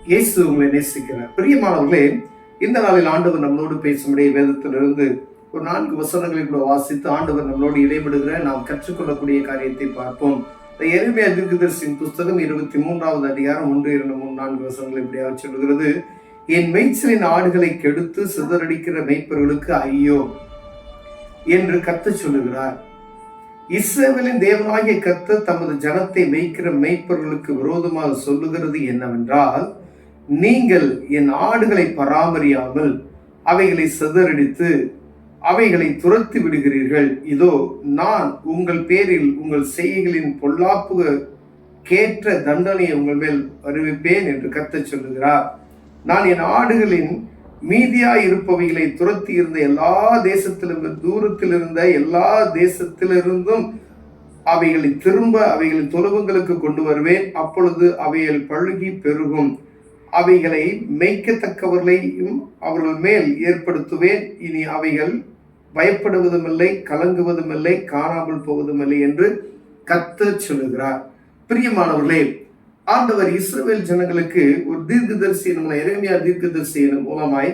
இயேசு உங்களை நேசிக்கிறார். பிரியமானவர்களே, இந்த நாளில் ஆண்டவர் நம்மளோடு பேசும்படிய வேதத்திலிருந்து ஒரு 4 வசனங்களை கூட வாசித்து ஆண்டவர் நம்மளோடு இடைபடுகிற நாம் கற்றுக்கொள்ளக்கூடிய காரியத்தை பார்ப்போம். எரேமியா தீர்க்கதரிசியின் புஸ்தகம் 23வது அதிகாரம் 1, 2, 3, 4 வசனங்கள் இப்படியாக சொல்லுகிறது. என் மேய்ச்சலின் ஆடுகளை கெடுத்து சிதறடிக்கிற மேய்ப்பர்களுக்கு ஐயோ என்று கர்த்தர் சொல்லுகிறார். இஸ்ரவேலின் தேவனாகிய கர்த்தர் தமது ஜனத்தை மேய்க்கிற மேய்ப்பர்களுக்கு விரோதமாக சொல்லுகிறது என்னவென்றால், நீங்கள் என் ஆடுகளை பராமரியாமல் அவைகளை சிதறடித்து அவைகளை துரத்தி விடுகிறீர்கள். இதோ நான் உங்கள் பேரில் உங்கள் செய்கைகளின் பொல்லாப்புக்கு கேற்ற தண்டனையை உங்கள் மேல் அறிவிப்பேன் என்று கர்த்தர் சொல்லுகிறார். நான் என் ஆடுகளின் மீதியாய் இருப்பவைகளை துரத்தி இருந்த எல்லா தேசத்திலிருந்து தூரத்தில் இருந்த எல்லா தேசத்திலிருந்தும் அவைகளை திரும்ப அவைகளின் தொழுவங்களுக்கு கொண்டு வருவேன். அப்பொழுது அவைகள் பழுகி பெருகும். அவைகளை மேய்க்கத்தக்கவர்களையும் அவர்கள் மேல் ஏற்படுத்துவேன். இனி அவைகள் பயப்படுவதுமில்லை, கலங்குவதுமில்லை, காணாமல் போவதுமில்லை என்று கர்த்தர் சொல்லுகிறார். பிரியமானவர்களே, ஆண்டவர் இஸ்ரவேல் ஜனங்களுக்கு ஒரு தீர்க்கதரிசியின் மூலம், எரேமியா தீர்க்கதரிசியின் மூலமாய்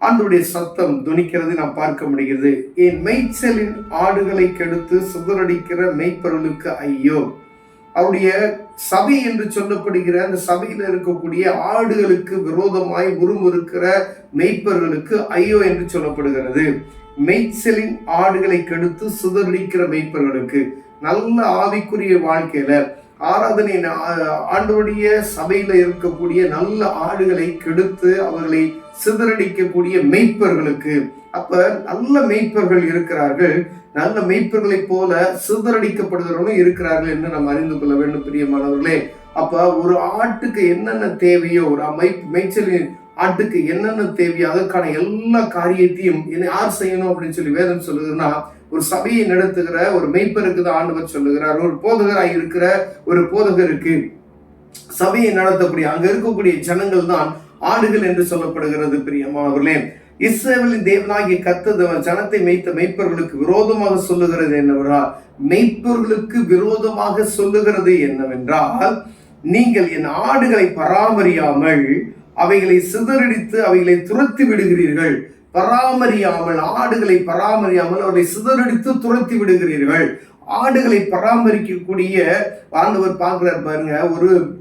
ஆண்டவருடைய சத்தம் துணிக்கிறது நாம் பார்க்க முடிகிறது. என் மேய்ச்சலின் ஆடுகளை கெடுத்து சிதறடிக்கிற மேய்ப்பர்களுக்கு ஐயோ. அவருடைய சபை என்று சொல்லப்படுகிற அந்த சபையில் இருக்கக்கூடிய ஆடுகளுக்கு விரோதமாய் முறுமுறுக்கிற மேய்ப்பர்களுக்கு ஐயோ என்று சொல்லப்படுகிறது. மேய்ச்சலின் ஆடுகளை கெடுத்து சிதறடிக்கிற மேய்ப்பர்களுக்கு, நல்ல ஆவிக்குரிய வாழ்க்கையில ஆராதனை ஆண்டவருடைய சபையில இருக்கக்கூடிய நல்ல ஆடுகளை கெடுத்து அவர்களை சிதறடிக்கக்கூடிய மேய்ப்பர்களுக்கு, அப்ப நல்ல மேய்ப்பர்கள் இருக்கிறார்கள், நல்ல மேய்ப்பர்களை போல சிதறடிக்கப்படுகிறவர்களும் இருக்கிறார்கள் என்று நாம் அறிந்து கொள்ள வேண்டும். பிரியமானவர்களே, அப்ப ஒரு ஆட்டுக்கு என்னென்ன தேவையோ, ஒரு மேய்ச்சலின் ஆட்டுக்கு என்னென்ன தேவையோ அதற்கான எல்லா காரியத்தையும் யார் செய்யணும் அப்படின்னு சொல்லி வேதம் சொல்லுதுன்னா, ஒரு சபையை நடத்துகிற ஒரு மேய்ப்பருக்கு தான் ஆண்டவர் சொல்லுகிறார். ஒரு போதகராய் இருக்கிற ஒரு போதகருக்கு சபையை நடத்தக்கூடிய அங்க இருக்கக்கூடிய ஜனங்கள் தான் ஆடுகள் என்று சொல்லப்படுகிறது. பிரியமானவர்களே, இஸ்ரவேலின் தேவனாகிய கர்த்தர் ஜனத்தை மேய்த்த மேய்ப்பர்களுக்கு விரோதமாக சொல்லுகிறது என்னவென்றால், மேய்ப்பர்களுக்கு விரோதமாக சொல்லுகிறது என்னவென்றால், நீங்கள் என் ஆடுகளை பராமரியாமல் அவைகளை சிதறடித்து அவைகளை துரத்தி விடுகிறீர்கள். பராமரியாமல், ஆடுகளை பராமரியாமல் அவர்களை சிதறடித்து துரத்தி விடுகிறீர்கள். ஆடுகளை பராமரிக்கக்கூடிய ஆண்டவர் பார்க்கிறார் பாருங்க.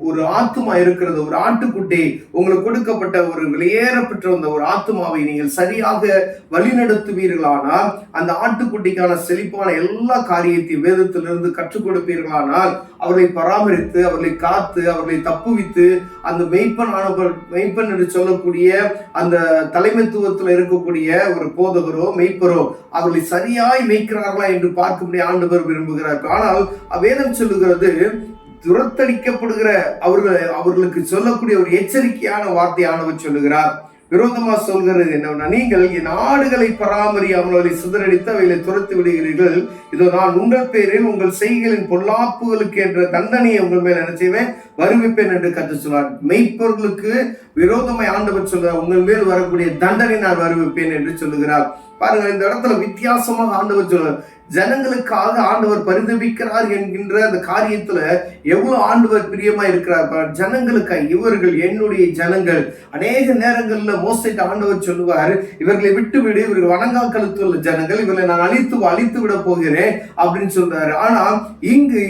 ஒரு ஆத்துமா இருக்கிறது, ஒரு ஆட்டுக்குட்டி உங்களுக்கு கொடுக்கப்பட்ட ஒரு வெளியேறப்பட்ட வந்த ஒரு ஆத்துமாவை நீங்கள் சரியாக வழிநடத்துவீர்களானால், அந்த ஆட்டுக்குட்டிக்கான செழிப்பான எல்லா காரியத்தையும் வேதத்திலிருந்து கற்றுக் கொடுப்பீர்களானால், அவர்களை பராமரித்து அவர்களை காத்து அவர்களை தப்புவித்து அந்த மெய்ப்பன் என்று சொல்லக்கூடிய அந்த தலைமைத்துவத்தில் இருக்கக்கூடிய ஒரு போதகரோ மெய்ப்பரோ அவர்களை சரியாய் மேய்க்கிறார்களா என்று பார்க்கும்படி ஆண்டவர் விரும்புகிறார். ஆனால் வேதம் சொல்லுகிறது, துரத்தடிக்கப்படுகிற அவர்களுக்கு சொல்லக்கூடிய ஒரு எச்சரிக்கையான வார்த்தையானவர் சொல்லுகிறார். விரோதமா சொல்கிறது என்னன்னா, நீங்கள் என் ஆடுகளை பராமரியாமல் அவர்களை சிதறடித்து அவைகளை துரத்து விடுகிறீர்கள். இதோ நான் உங்கள் பேரில் உங்கள் செய்கைகளின் பொல்லாப்புகளுக்கு என்ற தண்டனையை உங்கள் மேல் என்ன செய்வேன், வருவிப்பேன் என்று கர்த்தர் சொல்றார். மெய்ப்பொருளுக்கு விரோதமாய் ஆண்டவர் சொல்றார், உங்கள் மேல் வரக்கூடிய தண்டனை நான் வருவிப்பேன் என்று சொல்லுகிறார். பாருங்க, இந்த இடத்துல வித்தியாசமாக ஆண்டவர் சொல்றார். ஜனங்களுக்காக ஆண்டவர் பரிதபிக்கிறார் என்கின்ற அந்த காரியத்துல எவ்வளவு ஆண்டவர் பிரியமா இருக்கிறார். ஜனங்களுக்காக, இவர்கள் என்னுடைய ஜனங்கள். அநேக நேரங்கள்ல மோசைக்கு ஆண்டவர் சொல்லுவார், இவர்களை விட்டு விடு, இவர்கள் வணங்கா கழுத்துள்ள ஜனங்கள், இவர்களை நான் அழித்து விட போகிறேன் அப்படின்னு சொல்றாரு. ஆனா இங்கு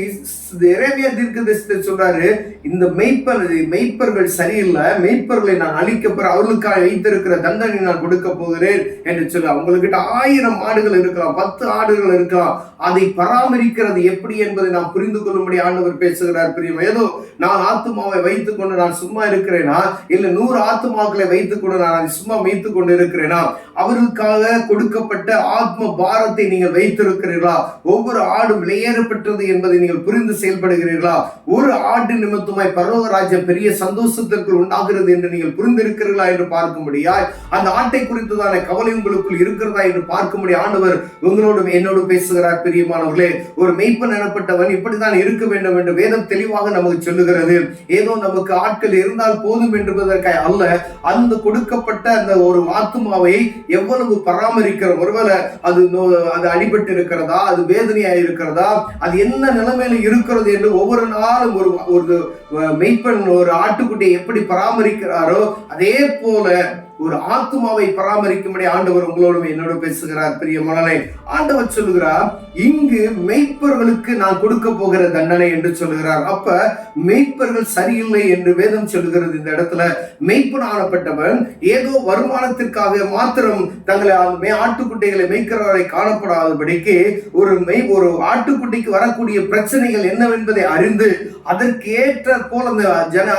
எரேமியா தீர்க்கதரிசி சொல்றாரு, இந்த மெய்ப்பர்கள் சரியில்லை, மெய்ப்பர்களை நான் அழிக்க போற, அவர்களுக்காக வைத்திருக்கிற தண்டனை நான் கொடுக்க போகிறேன் என்று சொல்லி. அவங்ககிட்ட 1000 ஆடுகள் இருக்கலாம், 10 ஆடுகள் இருக்கலாம், அதை பராமரிக்கிறது எப்படி என்பதை நாம் புரிந்து கொள்ளும்படி ஆண்டவர் பேசுகிறார். பிரியமா, ஏதோ நான் ஆத்துமாவை வைத்துக் கொண்டு நான் சும்மா இருக்கிறேனா, இல்ல 100 ஆத்துமாக்களை வைத்துக் கொண்டு நான் சும்மா வைத்துக் கொண்டு இருக்கிறேனா? அவர்களுக்காக கொடுக்கப்பட்ட ஆத்ம பாரத்தை நீங்கள் வைத்திருக்கிறீர்களா? ஒவ்வொரு ஆடும் வெளியேறப்பட்டது என்பதை நீங்கள் புரிந்து செயல்படுகிறீர்களா? ஒரு ஆண்டு நிமித்தமாய் பரலோக ராஜ்யம் பெரிய சந்தோஷத்திற்கு உண்டாகிறது என்று நீங்கள் புரிந்திருக்கிறீர்களா என்று பார்க்கும்படியாய், அந்த ஆட்டை குறித்ததான கவலை உங்களுக்குள் இருக்கிறதா என்று பார்க்கும்படி ஆண்டவர் உங்களோடு என்னோடு பேசுகிறார் பிரியமானவர்களே. ஒரு மெய்ப்பன் எனப்பட்டவன் இப்படித்தான் இருக்க வேண்டும் என்று வேதம் தெளிவாக நமக்கு சொல்லுகிறது. ஏதோ நமக்கு ஆட்கள் இருந்தால் போதும் என்பதற்காக அல்ல, அந்த கொடுக்கப்பட்ட அந்த ஒரு ஆத்துமாவை எவ்வளவு பராமரிக்கிறோம். ஒருவேளை அது அடிபட்டு இருக்கிறதா, அது வேதனையா இருக்கிறதா, அது என்ன நிலைமையில இருக்கிறது என்று ஒவ்வொரு நாளும் ஒரு மெய்ப்பன் ஒரு ஆட்டுக்குட்டியை எப்படி பராமரிக்கிறாரோ அதே போல ஒரு ஆத்துமாவை பராமரிக்கும்படி ஆண்டவர் உங்களோடும் என்னோட பேசுகிறார். பிரியமானவர்களே, ஆண்டவர் சொல்லுகிறார், இங்கு மெய்ப்பர்களுக்கு நான் கொடுக்க போகிற தண்டனை என்று சொல்லுகிறார். அப்ப மெய்ப்பர்கள் சரியில்லை என்று வேதம் சொல்லுகிறது. இந்த இடத்துல மெய்ப்பன் ஆனப்பட்டவன் ஏதோ வருமானத்திற்காக மாத்திரம் தங்களை ஆட்டுக்குட்டிகளை மேய்க்கிறவரை காணப்படாதபடிக்கு ஒரு ஆட்டுக்குட்டிக்கு வரக்கூடிய பிரச்சனைகள் என்னவென்பதை அறிந்து அதற்கு ஏற்ற போல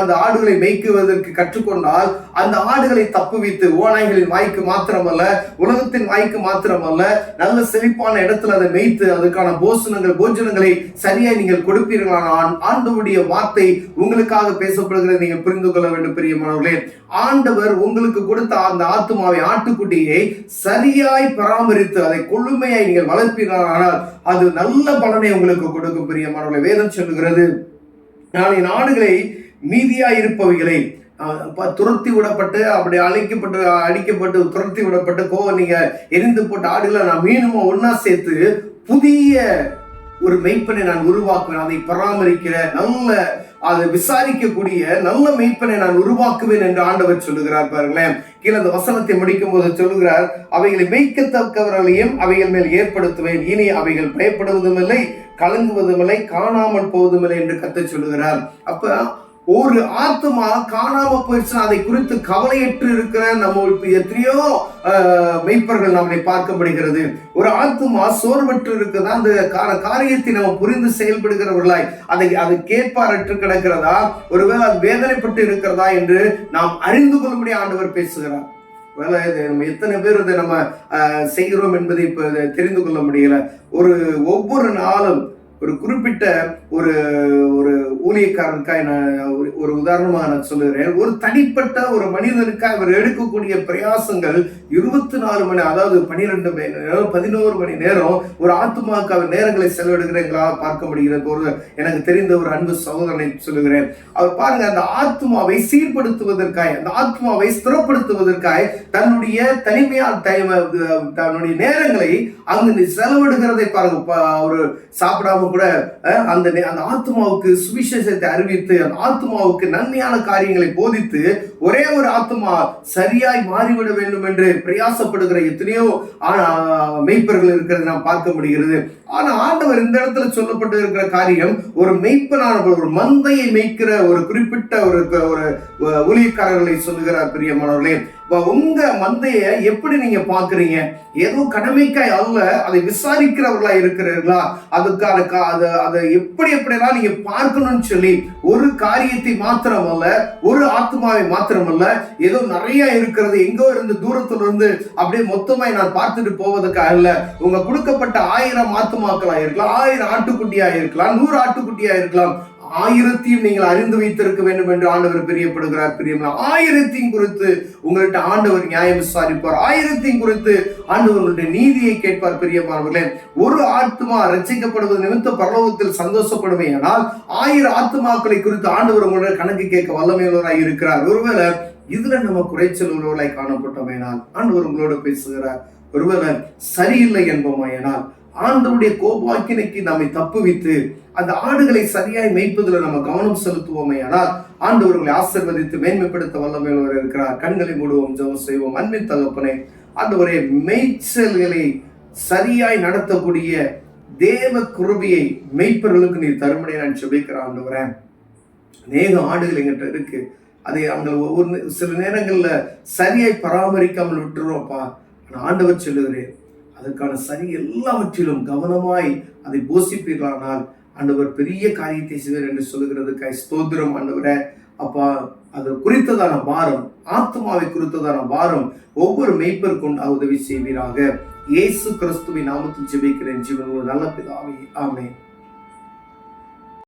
அந்த ஆடுகளை மேய்க்குவதற்கு கற்றுக்கொண்டால் அந்த ஆடுகளை தப்புவித்து ஓநாய்களின் வாய்க்கு மாத்திரமல்ல, உலகத்தின் வாய்க்கு மாத்திரமல்ல, நல்ல செழிப்பான இடத்துல அதை மேய்த்து அதுக்கான போஜனங்களை சரியாய் நீங்கள் கொடுப்பீர்களானால் ஆண்டவருடைய வார்த்தை உங்களுக்காக பேசப்படுகிறது. நீங்கள் புரிந்து கொள்ள வேண்டும் பிரியமானவர்களே. ஆண்டவர் உங்களுக்கு கொடுத்த அந்த ஆத்துமாவை, ஆட்டுக்குட்டியை சரியாய் பராமரித்து அதை கொள்ளுமையாய் நீங்கள் வளர்ப்பீர்களானால் அது நல்ல பலனை உங்களுக்கு கொடுக்கும் பிரியமானவர்களே. வேதம் சொல்லுகிறது, நான் என் ஆடுகளை மீதியா இருப்பவைகளை துரத்தி விடப்பட்டு அப்படி அடிக்கப்பட்டு துரத்தி விடப்பட்டு நீங்க எரிந்து போட்ட ஆடுகளை நான் மீனுமா ஒன்னா சேர்த்து புதிய ஒரு மெய்ப்பனை நான் உருவாக்குவேன். அதை பராமரிக்கிற அதை விசாரிக்கக்கூடிய நல்ல மெய்ப்பனை நான் உருவாக்குவேன் என்று ஆண்டவர் சொல்லுகிறார். பாருங்களேன், கீழே அந்த வசனத்தை முடிக்கும் போது சொல்லுகிறார், அவைகளை மேய்க்கத்தக்கவர்களையும் அவைகள் மேல் ஏற்படுத்துவேன், இனி அவைகள் பயப்படுவதும் இல்லை, கலங்குவதும் இல்லை, காணாமல் போவதும் என்று கத்த சொல்லுகிறார். அப்ப ஒரு ஆத்மா காணாம போயிடுச்சு, அதை குறித்து கவலையற்று இருக்கிற நம்ம எத்தனையோ மெய்ப்பர்கள் நம்மை பார்க்கப்படுகிறது. ஒரு ஆத்மா சோர்வற்று இருக்குதா, அந்த காரியத்தை நம்ம புரிந்து செயல்படுகிறவர்களாய் அதை கேட்பாரற்று கிடக்கிறதா, ஒருவேளை அது வேதனைப்பட்டு இருக்கிறதா என்று நாம் அறிந்து கொள்ளும்படி ஆண்டவர் பேசுகிறார். வேலை நம்ம எத்தனை பேர் இதை நம்ம செய்கிறோம் என்பதை இப்ப தெரிந்து கொள்ள முடியல. ஒவ்வொரு நாளும் ஒரு குறிப்பிட்ட ஒரு ஊழியக்காரனுக்காக நான் ஒரு உதாரணமாக நான் சொல்லுகிறேன். ஒரு தனிப்பட்ட ஒரு மனிதனுக்காக அவர் எடுக்கக்கூடிய பிரயாசங்கள் 24 மணி, அதாவது 12 மணி நேரம் 11 மணி நேரம் ஒரு ஆத்துமாவுக்கு அவர் நேரங்களை செலவிடுகிறீங்களா பார்க்க முடிகிறது. எனக்கு தெரிந்த ஒரு அன்பு சகோதரனை சொல்லுகிறேன். அவர் பாருங்க, அந்த ஆத்மாவை சீர்படுத்துவதற்காக, அந்த ஆத்மாவை ஸ்திரப்படுத்துவதற்காக தன்னுடைய தன்னுடைய நேரங்களை அங்கு செலவிடுகிறதை பாருங்க. அவர் சாப்பிடாம கூட அந்த ஆத்மாவுக்கு சுவிசேஷத்தை அறிவித்து அந்த ஆத்மாவுக்கு நன்மையான காரியங்களை போதித்து ஒரே ஒரு ஆத்மா சரியாய் மாறிவிட வேண்டும் என்று பிரயாசப்படுகிற எத்தனையோ மெய்ப்பர்கள் இருக்கிறது நாம் பார்க்க முடிகிறது. ஆனா ஆண்டவர் இந்த இடத்துல சொல்லப்பட்டு இருக்கிற காரியம், ஒரு மெய்ப்பனானவர் ஒரு மந்தையை மேய்க்கிற ஒரு குறிப்பிட்ட ஒரு ஊழியக்காரர்களை சொல்லுகிறார். பிரியமானவர்களே, உங்க மந்தைய எப்படி நீங்க பாக்குறீங்க? ஏதோ கடமைக்காய் அல்ல, அதை விசாரிக்கிறவர்களா இருக்கிறீர்களா? அதுக்கான அதை எப்படியெல்லாம் நீங்க பார்க்கணும்னு சொல்லி ஒரு காரியத்தை மாத்திரமல்ல, ஒரு ஆத்மாவை மாத்திரமல்ல, ஏதோ நிறைய இருக்கிறது எங்கோ இருந்து தூரத்துல இருந்து அப்படியே மொத்தமாய் நான் பார்த்துட்டு போவதற்காக இல்ல. உங்க கொடுக்கப்பட்ட 1000 ஆத்துமாக்களா இருக்கலாம், 1000 ஆட்டுக்குட்டியா இருக்கலாம், 100 ஆட்டுக்குட்டியா இருக்கலாம், 1000 நீங்கள் அறிந்து வைத்திருக்க வேண்டும் என்று ஆண்டவர் பிரியப்படுகிறார். பிரியமா 1000 குறித்து உங்கள்கிட்ட ஆண்டவர் நியாயம் விசாரிப்பார். 1000 குறித்து ஆண்டவர்களுடைய நீதியை கேட்பார். பிரியமானவர்களே, ஒரு ஆத்மா ரட்சிக்கப்படுவது நிமித்த பரலோகத்தில் சந்தோஷப்படுமே, ஆனால் 1000 ஆத்மாக்களை குறித்து ஆண்டவர் உங்களுடைய கணக்கு கேட்க வல்லமையுள்ளவராய் இருக்கிறார். ஒருவேளை இதுல நம்ம குறைச்சல் உள்ளவர்களாய் காணப்பட்டோமேனால் ஆண்டவர் உங்களோட பேசுகிறார். ஒருவேளை சரியில்லை என்போமானால் ஆண்டவருடைய கோபாக்கினைக்கு நம்மை தப்புவித்து அந்த ஆடுகளை சரியாய் மேய்ப்பதில் நம்ம கவனம் செலுத்துவோமே, ஆனால் ஆண்டவர்களை ஆசீர்வதித்து மேன்மைப்படுத்த வல்லமையுள்ளவர் இருக்கிறார். கண்களை மூடுவோம், ஜெபம் செய்வோம். அன்பின் தகப்பனே, ஆண்டவரே, மேய்ச்சல்களை சரியாய் நடத்தக்கூடிய தேவ கிருபையை மெய்ப்பர்களுக்கு நீர் தரும்படி நான் ஜெபிக்கிறேன். ஆண்டவரே, அநேக ஆடுகள் எங்கிட்ட இருக்கு, அதை அங்க ஒவ்வொரு சில நேரங்கள்ல சரியாய் பராமரிக்காமல் விட்டுருவோம்ப்பா. ஆண்டவர் சொல்லுகிறேன், அதற்கான சரி எல்லாவற்றிலும் கவனமாய் அதை போஷிப்பீர்களானால் ஆண்டவர் பெரிய காரியத்தை செய்வார் என்று சொல்லுகிறதுக்காய் ஸ்தோத்திரம். ஆண்டவரே, அப்பா, அது குறித்ததான பாரம், ஆத்மாவை குறித்ததான பாரம் ஒவ்வொரு மெய்ப்பருக்கும் உதவி செய்வீராக. இயேசு கிறிஸ்துவின் நாமத்தில் ஜெபிக்கிறேன் ஜீவனோடு நல்ல பிதாவே, ஆமென்.